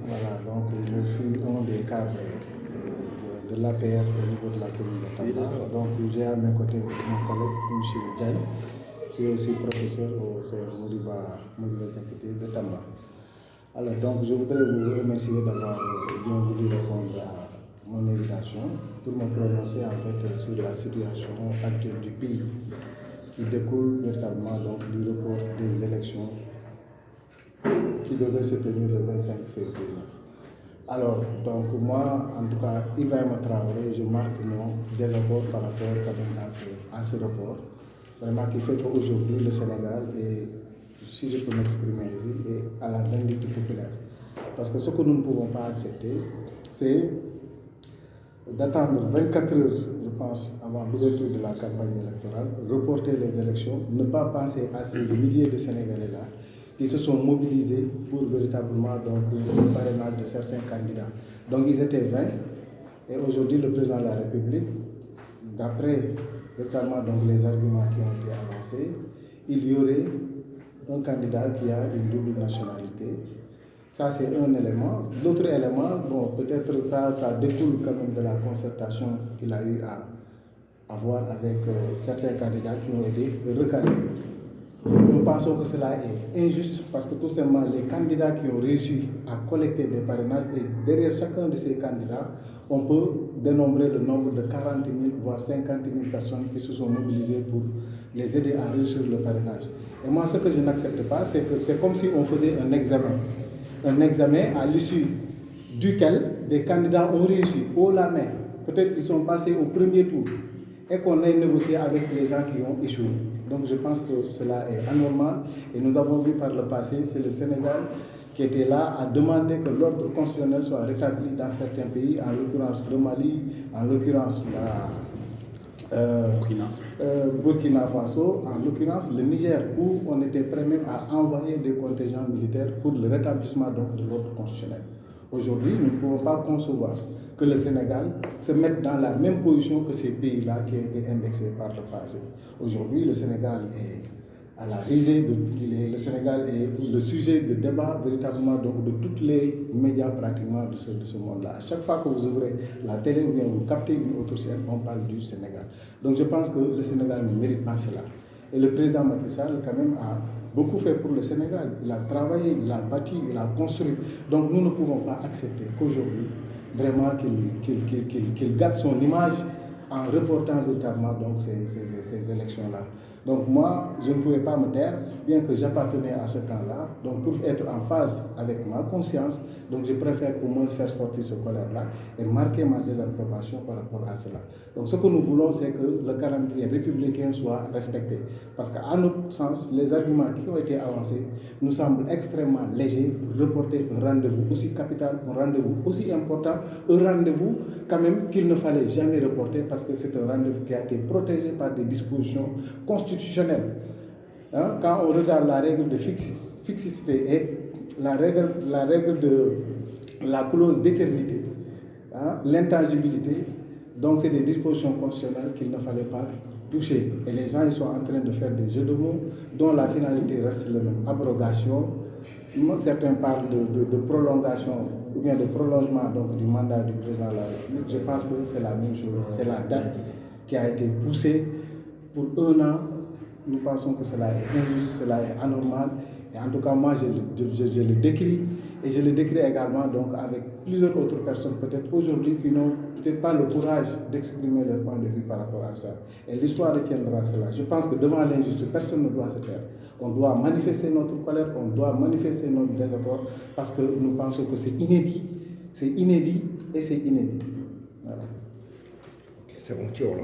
Voilà, donc je suis un des cadres de l'APR au niveau de la commune de Tamba. Donc j'ai à mes côtés mon collègue M. Diagne, qui est aussi professeur au CR Modiba Diakité de Tamba. Alors donc je voudrais vous remercier d'avoir bien voulu répondre à mon invitation pour me prononcer en fait sur la situation actuelle du pays qui découle véritablement donc du report des élections qui devait se tenir le 25 février. Alors, donc moi, en tout cas, Ibrahim Traoré, je marque mon désaccord par rapport quand même à ce report. Vraiment qui fait qu'aujourd'hui, le Sénégal est, si je peux m'exprimer ici, est à la vindicte populaire. Parce que ce que nous ne pouvons pas accepter, c'est d'attendre 24 heures, je pense, avant l'ouverture de la campagne électorale, reporter les élections, ne pas penser à ces milliers de Sénégalais-là qui se sont mobilisés pour véritablement donc, le parrainage de certains candidats. Donc ils étaient 20 et aujourd'hui le président de la République, d'après véritablement donc, les arguments qui ont été avancés, il y aurait un candidat qui a une double nationalité. Ça, c'est un élément. L'autre élément, bon, peut-être ça découle quand même de la concertation qu'il a eu à avoir avec certains candidats qui ont été recalés. Nous pensons que cela est injuste parce que tout simplement, les candidats qui ont réussi à collecter des parrainages, et derrière chacun de ces candidats, on peut dénombrer le nombre de 40 000, voire 50 000 personnes qui se sont mobilisées pour les aider à réussir le parrainage. Et moi, ce que je n'accepte pas, c'est que c'est comme si on faisait un examen. Un examen à l'issue duquel des candidats ont réussi haut la main. Peut-être qu'ils sont passés au premier tour et qu'on ait négocié avec les gens qui ont échoué. Donc je pense que cela est anormal et nous avons vu par le passé, c'est le Sénégal qui était là à demander que l'ordre constitutionnel soit rétabli dans certains pays, en l'occurrence le Mali, en l'occurrence Burkina Faso, en l'occurrence le Niger, où on était prêt même à envoyer des contingents militaires pour le rétablissement donc, de l'ordre constitutionnel. Aujourd'hui, nous ne pouvons pas concevoir que le Sénégal se mette dans la même position que ces pays-là qui ont été indexés par le passé. Aujourd'hui, le Sénégal est à la risée, le Sénégal est le sujet de débat véritablement donc, de tous les médias pratiquement de ce monde-là. À chaque fois que vous ouvrez la télé ou bien vous captez une autre chaîne, on parle du Sénégal. Donc je pense que le Sénégal ne mérite pas cela. Et le président Macky Sall quand même a beaucoup fait pour le Sénégal. Il a travaillé, il a bâti, il a construit. Donc nous ne pouvons pas accepter qu'aujourd'hui, vraiment qu'il gâte son image en reportant véritablement donc, ces élections-là. Donc moi, je ne pouvais pas me taire, bien que j'appartenais à ce camp-là, donc pour être en phase avec ma conscience, donc je préfère au moins faire sortir ce colère-là et marquer ma désapprobation par rapport à cela. Donc ce que nous voulons, c'est que le calendrier républicain soit respecté. Parce qu'à notre sens, les arguments qui ont été avancés nous semblent extrêmement légers pour reporter un rendez-vous aussi capital, un rendez-vous aussi important, un rendez-vous quand même qu'il ne fallait jamais reporter parce que c'est un rendez-vous qui a été protégé par des dispositions constitutionnelles. Hein? Quand on regarde la règle de fixité et la règle de la clause d'éternité, hein? L'intangibilité, donc c'est des dispositions constitutionnelles qu'il ne fallait pas toucher. Et les gens ils sont en train de faire des jeux de mots dont la finalité reste la même. Abrogation, certains parlent de prolongation ou bien de prolongement donc, du mandat du président de la République. Je pense que c'est la même chose. C'est la date qui a été poussée pour 1 an. Nous pensons que cela est injuste, cela est anormal. Et en tout cas, moi, je le décris. Et je le décris également donc, avec plusieurs autres personnes, peut-être aujourd'hui, qui n'ont peut-être pas le courage d'exprimer leur point de vue par rapport à ça. Et l'histoire retiendra cela. Je pense que devant l'injustice, personne ne doit se taire. On doit manifester notre colère, on doit manifester notre désaccord, parce que nous pensons que c'est inédit et c'est inédit. Voilà. Ok, c'est bon, tu vois.